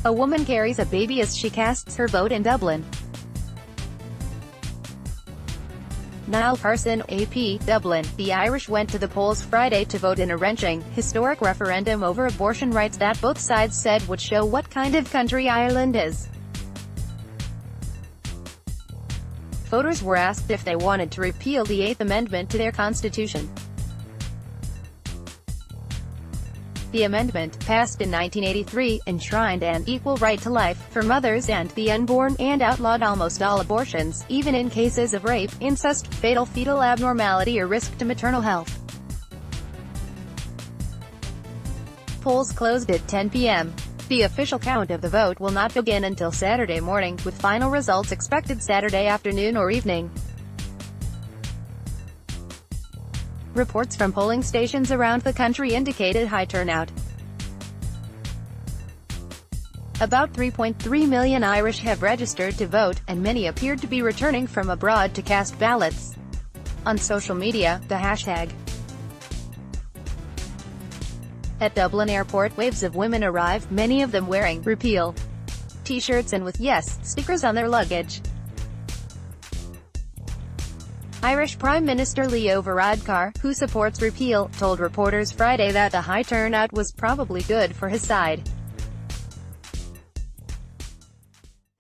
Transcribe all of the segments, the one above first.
A woman carries a baby as she casts her vote in Dublin. Niall Carson, AP, Dublin. The Irish went to the polls Friday to vote in a wrenching, historic referendum over abortion rights that both sides said would show what kind of country Ireland is. Voters were asked if they wanted to repeal the Eighth Amendment to their constitution. The amendment, passed in 1983, enshrined an equal right to life for mothers and the unborn, and outlawed almost all abortions, even in cases of rape, incest, fatal fetal abnormality or risk to maternal health. Polls closed at 10 p.m. The official count of the vote will not begin until Saturday morning, with final results expected Saturday afternoon or evening. Reports from polling stations around the country indicated high turnout. About 3.3 million Irish have registered to vote, and many appeared to be returning from abroad to cast ballots. On social media, the hashtag at Dublin Airport, waves of women arrived, many of them wearing "repeal" t-shirts and with "yes" stickers on their luggage. Irish Prime Minister Leo Varadkar, who supports repeal, told reporters Friday that the high turnout was probably good for his side.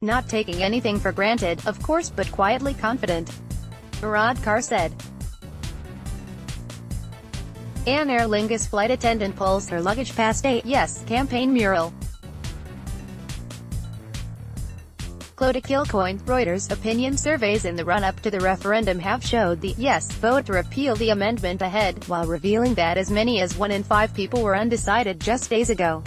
"Not taking anything for granted, of course, but quietly confident," Varadkar said. An Aer Lingus flight attendant pulls her luggage past a "yes" campaign mural. Clodagh Kilcoyne, Reuters. Opinion surveys in the run-up to the referendum have showed the "yes" vote to repeal the amendment ahead, while revealing that as many as 1 in 5 people were undecided just days ago.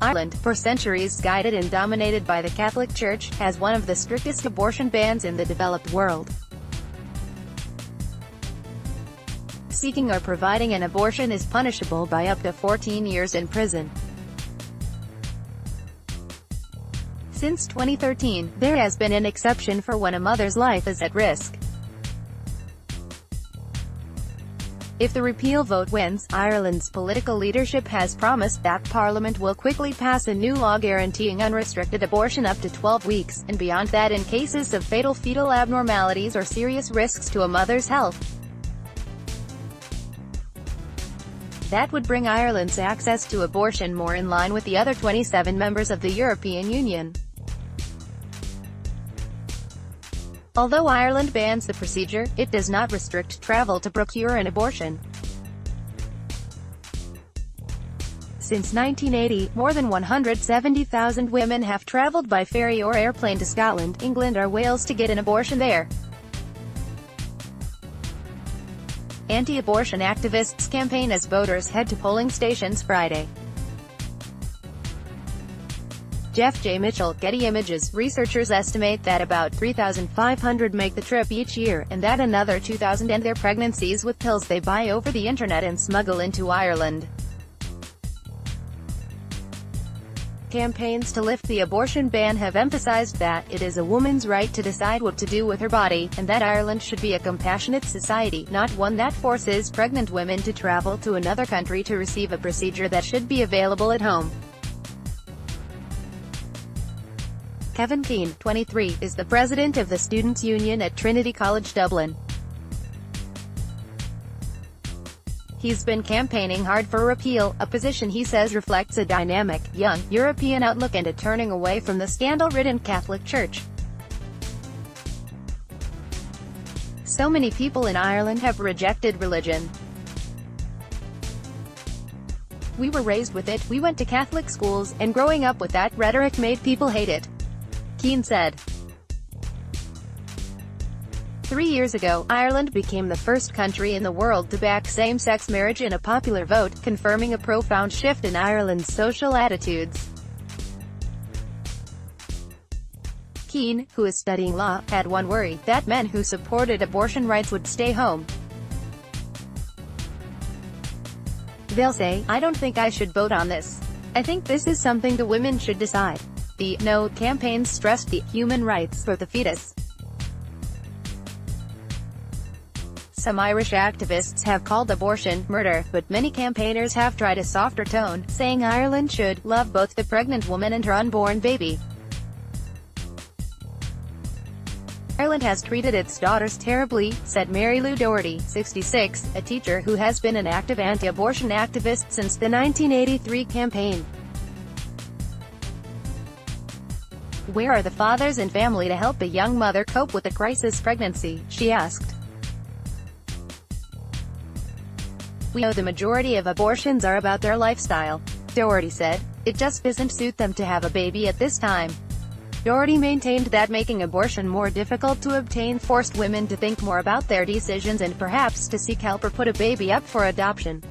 Ireland, for centuries guided and dominated by the Catholic Church, has one of the strictest abortion bans in the developed world. Seeking or providing an abortion is punishable by up to 14 years in prison. Since 2013, there has been an exception for when a mother's life is at risk. If the repeal vote wins, Ireland's political leadership has promised that Parliament will quickly pass a new law guaranteeing unrestricted abortion up to 12 weeks, and beyond that in cases of fatal fetal abnormalities or serious risks to a mother's health. That would bring Ireland's access to abortion more in line with the other 27 members of the European Union. Although Ireland bans the procedure, it does not restrict travel to procure an abortion. Since 1980, more than 170,000 women have travelled by ferry or airplane to Scotland, England or Wales to get an abortion there. Anti-abortion activists campaign as voters head to polling stations Friday. Jeff J. Mitchell, Getty Images. Researchers estimate that about 3,500 make the trip each year, and that another 2,000 end their pregnancies with pills they buy over the internet and smuggle into Ireland. Campaigns to lift the abortion ban have emphasized that it is a woman's right to decide what to do with her body, and that Ireland should be a compassionate society, not one that forces pregnant women to travel to another country to receive a procedure that should be available at home. Kevin Keane, 23, is the president of the Students' Union at Trinity College Dublin. He's been campaigning hard for repeal, a position he says reflects a dynamic, young, European outlook and a turning away from the scandal-ridden Catholic Church. So many people in Ireland have rejected religion. We were raised with it, we went to Catholic schools, and growing up with that rhetoric made people hate it, Keane said. 3 years ago, Ireland became the first country in the world to back same-sex marriage in a popular vote, confirming a profound shift in Ireland's social attitudes. Keane, who is studying law, had one worry, that men who supported abortion rights would stay home. They'll say, I don't think I should vote on this. I think this is something the women should decide. The No campaign stressed the human rights for the fetus. Some Irish activists have called abortion murder, but many campaigners have tried a softer tone, saying Ireland should love both the pregnant woman and her unborn baby. Ireland has treated its daughters terribly, said Mary Lou Doherty, 66, a teacher who has been an active anti-abortion activist since the 1983 campaign. Where are the fathers and family to help a young mother cope with a crisis pregnancy, she asked. We know the majority of abortions are about their lifestyle, Doherty said. It just doesn't suit them to have a baby at this time. Doherty maintained that making abortion more difficult to obtain forced women to think more about their decisions and perhaps to seek help or put a baby up for adoption.